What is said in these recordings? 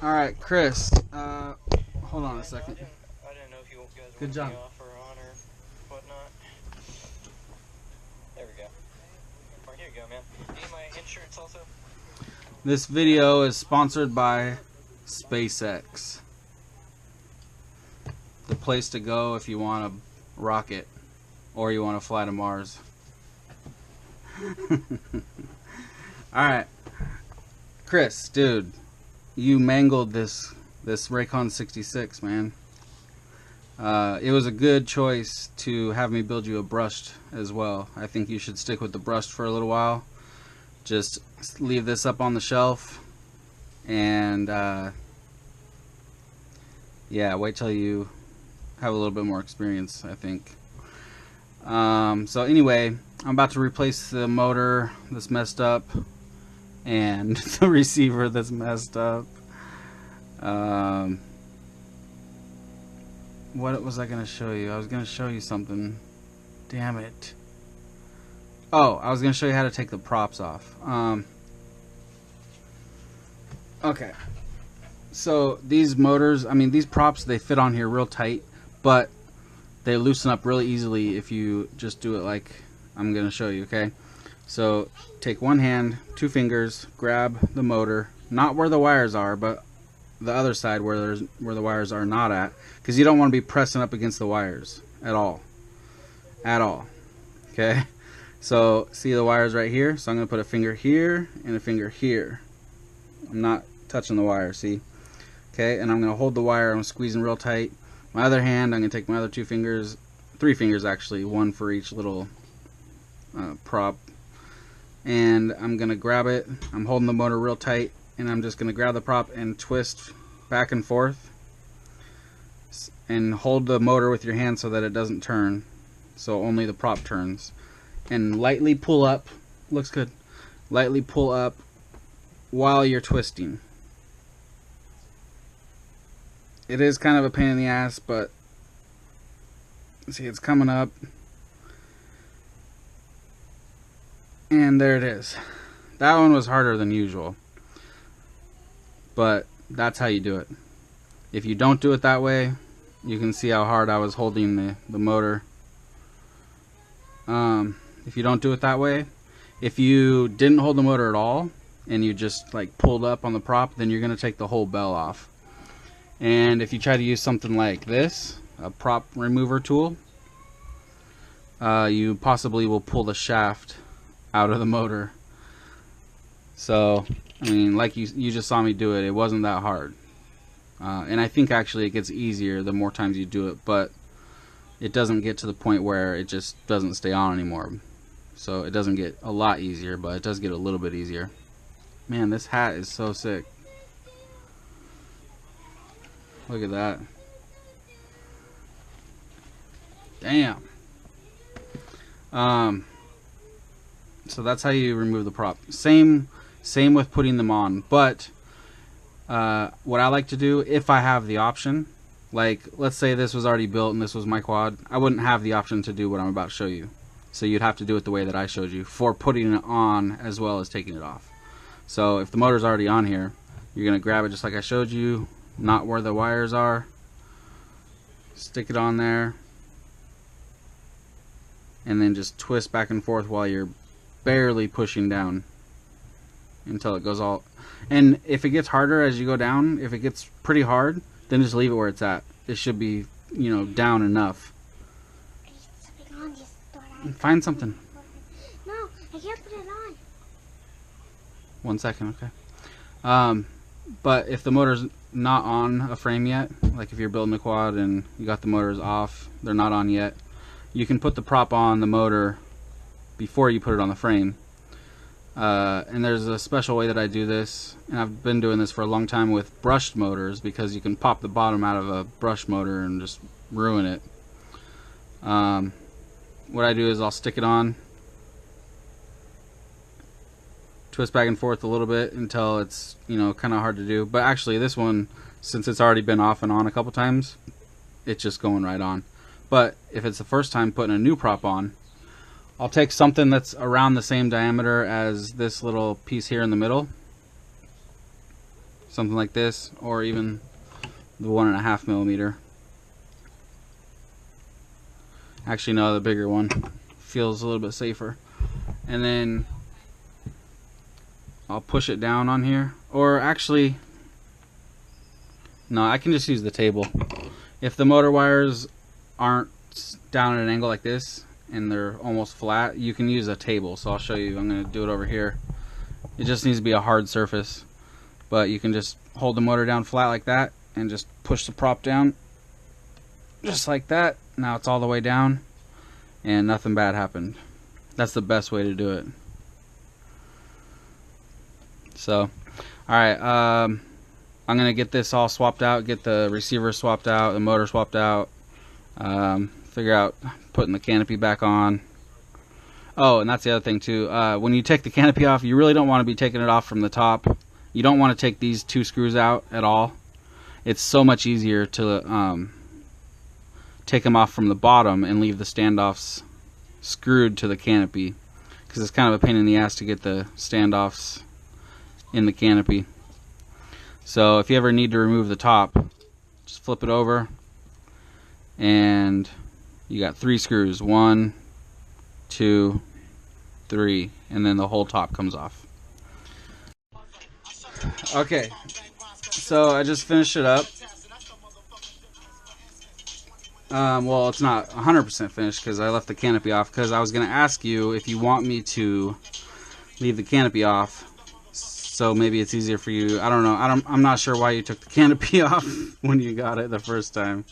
Alright, Chris, hold on a second. I didn't know if you guys Good wanted job. me off or on or whatnot. There we go. Or here you go, man. Need my insurance also? This video is sponsored by SpaceX. The place to go if you want a rocket or you want to fly to Mars. Alright. Chris, dude, you mangled this Raycon 66, man. It was a good choice to have me build you a brushed as well. I think you should stick with the brushed for a little while. Just leave this up on the shelf and yeah, wait till you have a little bit more experience, I think. So anyway, I'm about to replace the motor that's messed up and the receiver that's messed up. What was I going to show you? I was going to show you something. Damn it. Oh, I was going to show you how to take the props off. Okay. So these motors, I mean these props, they fit on here real tight, but they loosen up really easily if you just do it like I'm going to show you, okay? So take one hand, 2 fingers, grab the motor, not where the wires are, but the other side where the wires are not at, because you don't want to be pressing up against the wires at all. Okay? So see the wires right here? So I'm going to put a finger here and a finger here. I'm not touching the wire, see? Okay, and I'm going to hold the wire. I'm squeezing real tight. My other hand, I'm going to take my other 2 fingers, 3 fingers actually, one for each little prop, and I'm going to grab it. I'm holding the motor real tight, and I'm just going to grab the prop and twist back and forth, and hold the motor with your hand so that it doesn't turn, so only the prop turns, and lightly pull up. Looks good. Lightly pull up while you're twisting. It is kind of a pain in the ass, but see, it's coming up, and there it is. That one was harder than usual, but that's how you do it. If you don't do it that way, you can see how hard I was holding the motor. If you don't do it that way, if you didn't hold the motor at all and you just like pulled up on the prop, then you're going to take the whole bell off. And if you try to use something like this, a prop remover tool, you possibly will pull the shaft out of the motor. So, I mean, like you just saw me do it, it wasn't that hard. And I think actually it gets easier the more times you do it, but it doesn't get to the point where it just doesn't stay on anymore. So it doesn't get a lot easier, but it does get a little bit easier. Man, this hat is so sick. Look at that. Damn. So that's how you remove the prop. Same with putting them on, but what I like to do, if I have the option, like let's say this was already built and this was my quad, I wouldn't have the option to do what I'm about to show you. So you'd have to do it the way that I showed you for putting it on as well as taking it off. So if the motor's already on here, you're gonna grab it just like I showed you, not where the wires are, stick it on there, and then just twist back and forth while you're barely pushing down until it goes all. And if it gets harder as you go down, if it gets pretty hard, then just leave it where it's at. It should be, you know, down enough. Find something. No, I can't put it on. 1 second, okay. But if the motor's not on a frame yet, like if you're building a quad and you got the motors off, they're not on yet, you can put the prop on the motor before you put it on the frame. And there's a special way that I do this, and I've been doing this for a long time with brushed motors, because you can pop the bottom out of a brush motor and just ruin it. What I do is I'll stick it on, twist back and forth a little bit until it's, you know, kind of hard to do. But actually this one, since it's already been off and on a couple times, it's just going right on. But if it's the first time putting a new prop on, I'll take something that's around the same diameter as this little piece here in the middle, something like this, or even the 1.5 millimeter. Actually, no, the bigger one feels a little bit safer. And then I'll push it down on here, or actually, no, I can just use the table. If the motor wires aren't down at an angle like this and they're almost flat, you can use a table. So I'll show you. I'm going to do it over here. It just needs to be a hard surface, but you can just hold the motor down flat like that and just push the prop down just like that. Now it's all the way down and nothing bad happened. That's the best way to do it. So, alright, I'm going to get this all swapped out, get the receiver swapped out, the motor swapped out, figure out putting the canopy back on. Oh, and that's the other thing too. When you take the canopy off, you really don't want to be taking it off from the top. You don't want to take these 2 screws out at all. It's so much easier to take them off from the bottom and leave the standoffs screwed to the canopy, because it's kind of a pain in the ass to get the standoffs in the canopy. So if you ever need to remove the top, just flip it over and you got 3 screws, 1, 2, 3, and then the whole top comes off. Okay, so I just finished it up. Well, it's not 100% finished because I left the canopy off, because I was going to ask you if you want me to leave the canopy off, so maybe it's easier for you. I don't know. I'm not sure why you took the canopy off when you got it the first time.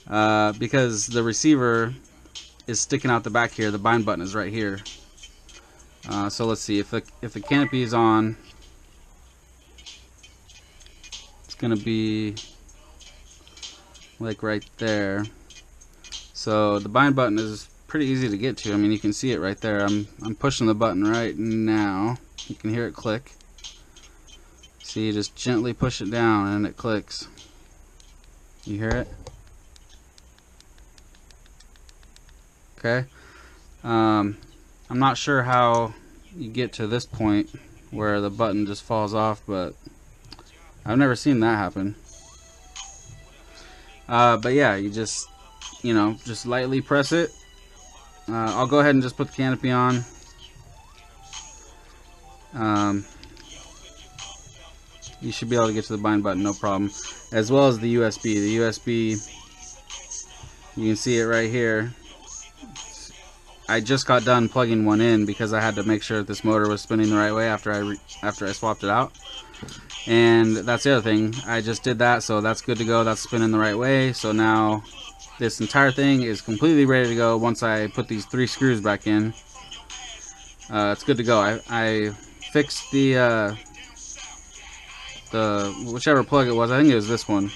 Because the receiver is sticking out the back here. The bind button is right here. So let's see, if the canopy is on, it's going to be like right there. So the bind button is pretty easy to get to. I mean, you can see it right there. I'm pushing the button right now. You can hear it click. See, you just gently push it down and it clicks. You hear it? Okay. I'm not sure how you get to this point where the button just falls off, but I've never seen that happen. But yeah, you just, just lightly press it. I'll go ahead and just put the canopy on. You should be able to get to the bind button, no problem. As well as the USB. The USB, you can see it right here. I just got done plugging one in because I had to make sure that this motor was spinning the right way after I swapped it out. And that's the other thing. I just did that, so that's good to go. That's spinning the right way. So now this entire thing is completely ready to go. Once I put these 3 screws back in, it's good to go. I fixed the whichever plug it was. I think it was this one.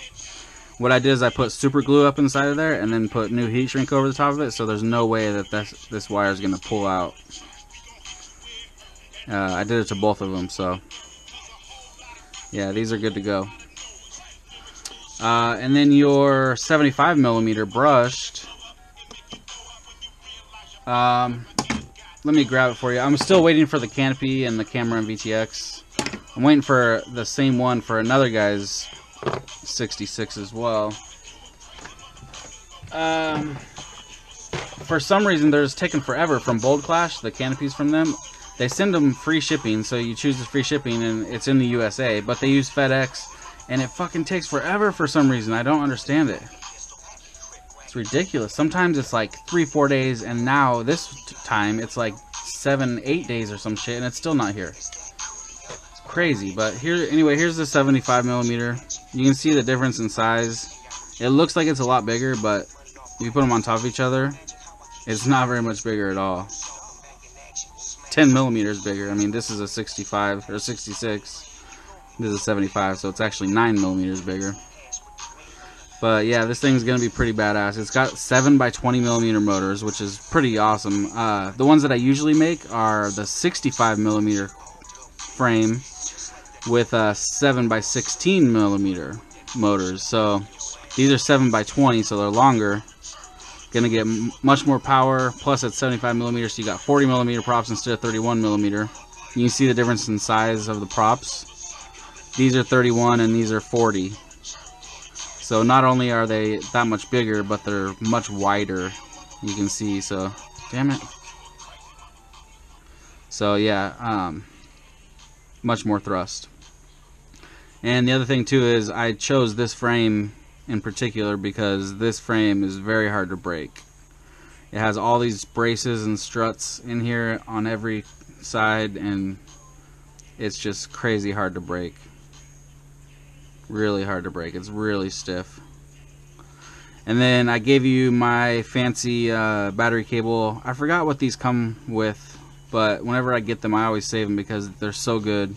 What I did is I put super glue up inside of there and then put new heat shrink over the top of it, so there's no way that this wire is going to pull out. I did it to both of them, so yeah, these are good to go. And then your 75 millimeter brushed. Let me grab it for you. I'm still waiting for the canopy and the camera and VTX. I'm waiting for the same one for another guy's 66 as well. For some reason, they're just taking forever from Bold Clash, the canopies from them. They send them free shipping, so you choose the free shipping and it's in the USA, but they use FedEx and it fucking takes forever for some reason. I don't understand it. It's ridiculous. Sometimes it's like 3-4 days, and now this time it's like 7-8 days or some shit, and it's still not here. It's crazy. But here, anyway, here's the 75 millimeter. You can see the difference in size. It looks like it's a lot bigger, but if you put them on top of each other, it's not very much bigger at all. 10 millimeters bigger. I mean, this is a 65 or 66. This is a 75, so it's actually 9 millimeters bigger. But yeah, this thing's gonna be pretty badass. It's got 7 by 20 millimeter motors, which is pretty awesome. The ones that I usually make are the 65 millimeter frame with 7 by 16 millimeter motors. So these are 7 by 20, so they're longer. Gonna get much more power. Plus, it's 75 millimeters, so you got 40 millimeter props instead of 31 millimeter. You can see the difference in size of the props. These are 31 and these are 40. So not only are they that much bigger, but they're much wider. You can see, so damn it. So yeah, much more thrust. And the other thing too is I chose this frame in particular because this frame is very hard to break. It has all these braces and struts in here on every side, and it's just crazy hard to break. Really hard to break. It's really stiff. And then I gave you my fancy battery cable. I forgot what these come with, but whenever I get them I always save them because they're so good.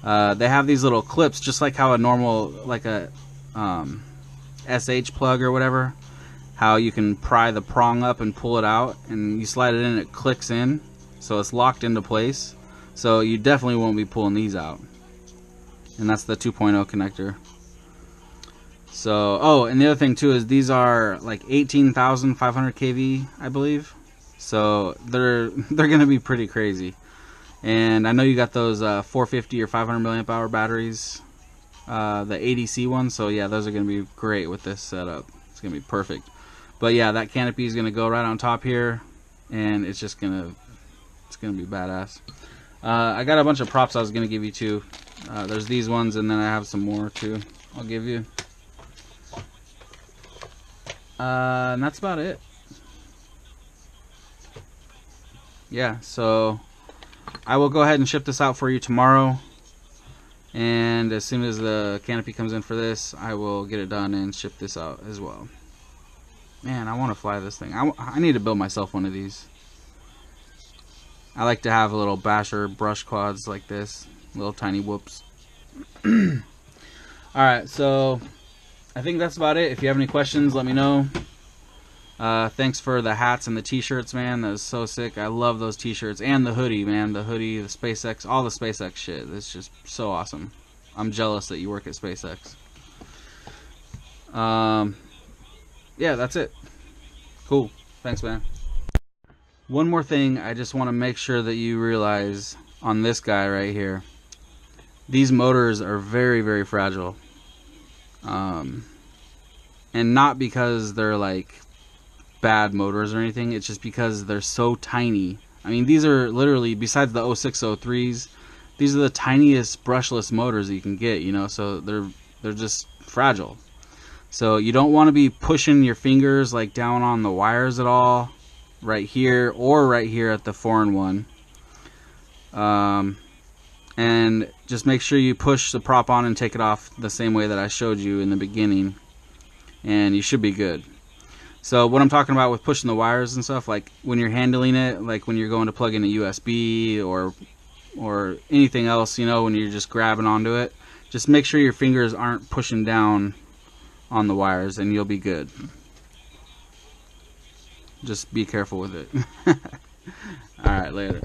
They have these little clips just like how a normal, like a SH plug or whatever, how you can pry the prong up and pull it out, and you slide it in, it clicks in, so it's locked into place. So you definitely won't be pulling these out. And that's the 2.0 connector. So, oh, and the other thing too is these are like 18,500 kV, I believe. So they're gonna be pretty crazy. And I know you got those 450 or 500 milliamp hour batteries, the ADC ones. So yeah, those are gonna be great with this setup. It's gonna be perfect. But yeah, that canopy is gonna go right on top here, and it's just gonna be badass. I got a bunch of props I was gonna give you too. There's these ones, and then I have some more too I'll give you. And that's about it. Yeah, so I will go ahead and ship this out for you tomorrow, and as soon as the canopy comes in for this, I will get it done and ship this out as well. Man, I want to fly this thing. I need to build myself one of these. I like to have a little basher brush quads like this, little tiny whoops. Alright, so I think that's about it. If you have any questions, let me know. Thanks for the hats and the t-shirts, man. That was so sick. I love those t-shirts, and the hoodie, man. The hoodie, the SpaceX, all the SpaceX shit. It's just so awesome. I'm jealous that you work at SpaceX. Yeah, that's it. Cool. Thanks, man. One more thing I just want to make sure that you realize on this guy right here. These motors are very, very fragile. And not because they're like bad motors or anything, it's just because they're so tiny. I mean, these are literally, besides the 0603s, these are the tiniest brushless motors that you can get, you know, so they're just fragile. So you don't want to be pushing your fingers like down on the wires at all, right here or right here at the 4-in-1. And just make sure you push the prop on and take it off the same way that I showed you in the beginning, and you should be good. So what I'm talking about with pushing the wires and stuff, like when you're handling it, like when you're going to plug in a USB or anything else, you know, when you're just grabbing onto it, just make sure your fingers aren't pushing down on the wires, and you'll be good. Just be careful with it. Alright, later.